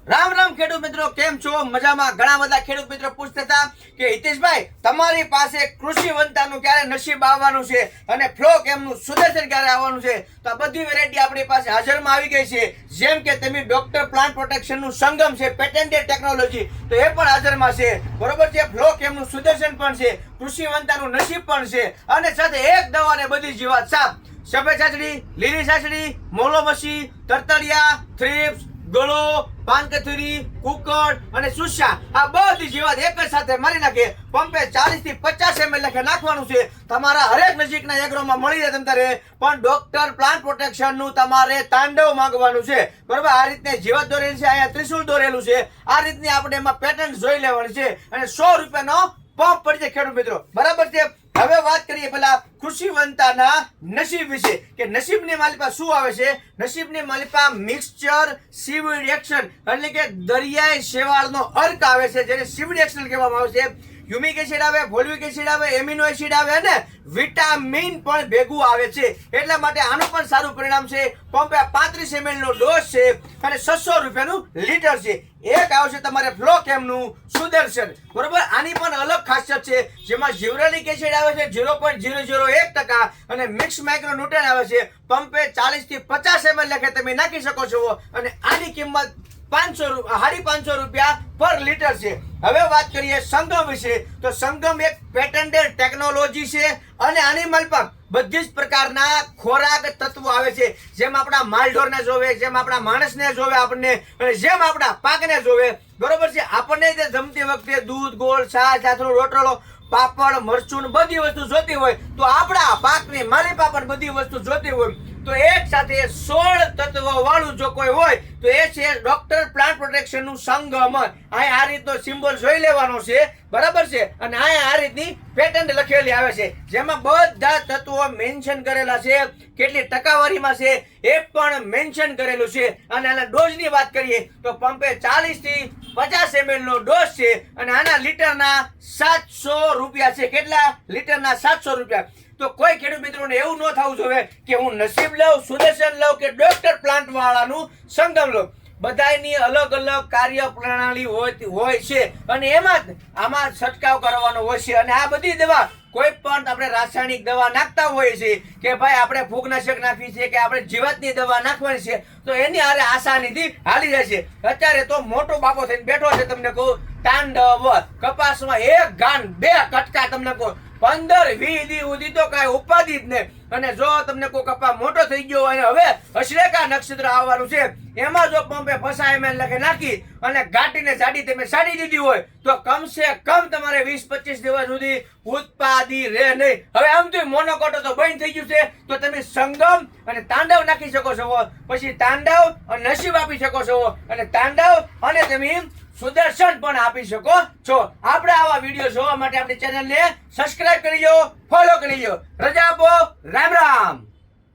રામ રામ ખેડૂત મિત્રો, કેમ છો? મજામાં? ઘણા બધા ખેડૂત મિત્રો પૂછતા હતા કે હિતેશભાઈ, તમારી પાસે કૃષિ વંતાનું ક્યારે નસીબ આવવાનું છે અને ફ્લો કેમનું સુદર્શન ક્યારે આવવાનું છે? તો આ બધી વેરાયટી આપણી પાસે હાજરમાં આવી ગઈ છે. જેમ કે તમે ડોક્ટર પ્લાન્ટ પ્રોટેક્શનનું સંગમ છે, પેટેન્ટેડ ટેકનોલોજી, તો એ પણ હાજરમાં છે. બરોબર છે. ફ્લો કેમનું સુદર્શન પણ છે, કૃષિ વંતાનું નસીબ પણ છે, અને સાથે એક દવા ને બધી જીવાત સાપ, સફેદ છાછડી, લીલી છાછડી, મોલોમસી, તરતડિયા, થ્રિપ્સ, ગળો, પાનકથરી, કુકડ અને સુસા, આ બધી જીવાત એક જ સાથે મારી નાખે. પંપે 40 થી 50 ml લખે નાખવાનું છે. તમારા હરેક નજીકના એગ્રોમાં મળી જાય તમારે, પણ ડોક્ટર પ્લાન્ટ પ્રોટેક્શન નું તમારે તાંડવ માંગવાનું છે. બરોબર? આ રીતની જીવાત દોરેલી છે, અહીંયા ત્રિશુલ દોરેલું છે. આ રીતની આપણે એમાં પેટર્ન જોઈ લેવાની છે અને 100 રૂપિયાનો પંપ પડી જાય ખેડૂત મિત્રો. બરાબર છે. હવે વાત કરીએ પેલા કૃષિ વંતાના નસીબ વિશે, કે નસીબની માલિપા શું આવે છે. નસીબની માલિપા મિક્સચર સીવીડ એક્શન, એટલે કે દરિયાઈ શેવાળનો અર્ક આવે છે, જેને સીવીડ એક્શન કહેવામાં આવે છે. હ્યુમિક એસિડ આવે, ફોલિક એસિડ આવે, એમિનો એસિડ આવે અને વિટામિન પણ ભેગું આવે છે. એટલા માટે આનું પણ સારું પરિણામ છે. પંપે 35 ml નો ડોઝ છે અને 600 રૂપિયાનું લીટર છે. એક આવશે તમારે ફ્લો કેમનું સુદર્શન. બરોબર? આની પણ અલગ ખાસિયત છે, જેમાં જીવરેલિક એસિડ આવે છે 0.001% અને મિક્સ માઇક્રો ન્યુટ્રન આવે છે. પંપે 40 થી 50 ml લખે તમે નાખી શકો છો અને આની કિંમત 550 રૂપિયા પર લીટર છે. હવે વાત કરીએ સંગમ વિશે, તો સંગમ એક પેટન્ટેડ ટેકનોલોજી છે અને આની માલપા બધી જ પ્રકારના ખોરાક તત્વો આવે છે. જેમ આપણા માલઢોરને જોવે, જેમ આપણા માણસને જોવે આપણને, અને જેમ આપણા પાકને જોવે. બરોબર છે. આપણને જે જમતી વખતે દૂધ, ગોળ, છાશ, સાથનો રોટલો, પાપડ, મરચું બધી વસ્તુ જોતી હોય, તો આપણા પાકની માલિપા પણ બધી વસ્તુ જોતી હોય. તો એક સાથે 16 તત્વો વાળું જો કોઈ હોય તો એ છે ડોક્ટર પ્લાન્ટ પ્રોટેક્શન નું સંગમ. અહીં આ રીતનો સિમ્બોલ જોઈ લેવાનો છે. બરાબર છે. અને અહીં આ રીતની પેટન્ટ લખેલી આવે છે, જેમાં બધા તત્વો મેન્શન કરેલા છે, કેટલી ટકાવારીમાં છે એ પણ મેન્શન કરેલું છે. અને આના ડોઝની વાત કરીએ તો પંપે 40 થી 50 ml નો ડોઝ છે અને આના લીટરના 700 રૂપિયા છે. કેટલા? લીટરના 700 રૂપિયા. તો કોઈ ખેડૂત મિત્રોને એવું ન થવું જોઈએ કે હું નસીબ લઉં, સુદર્શન લઉં કે ડોક્ટર પ્લાન્ટ વાળાનું સંગમ લઉં. બધાની અલગ અલગ કાર્ય પ્રણાલી હોય છે અને એમાં જ આમાં છંટકાવ કરવાનો હોય છે. અને આ બધી દવા, કોઈ પણ આપણે રાસાયણિક દવા નાખતા હોઈએ છીએ કે ભાઈ આપણે ફૂગનાશક નાખવી છે કે આપણે જીવાતની દવા નાખવાની છે, તો એની હારે આસાનીથી હાલી જાય છે. અત્યારે તો મોટો બાપો થઈને બેઠો છે, તમને કહું તાંડવ. કપાસમાં એક ગાન 2 કટકા, તમને કહું 15-20 દી સુધી તો કઈ ઉપાધિ જ નહીં. અને જો તમને કોઈ કપા મોટો થઈ ગયો હોય અને હવે અશ્લેષા નક્ષત્ર આવવાનું છે, એમાં જો પંપે 50 ml લખે નાખી અને ગાંઠીને જાડી તમે સાડી દીધી હોય, તો કમસે કમ તમારે 20-25 દિવસ સુધી ઉત્પાદી રહે નહીં. હવે આમ તો મોનોકોટો તો બંધ થઈ ગયું છે, તો તમે સંગમ અને તાંડવ નાખી શકો છો. પછી તાંડવ અને નસીબ આપી શકો છો, અને તાંડવ અને તમે સુદર્શન પણ આપી શકો છો. આપણે આવા વિડીયો જોવા માટે આપણી ચેનલને સબસ્ક્રાઇબ કરી લો, ફોલો કરી લો. રજા આપો. રામ રામ.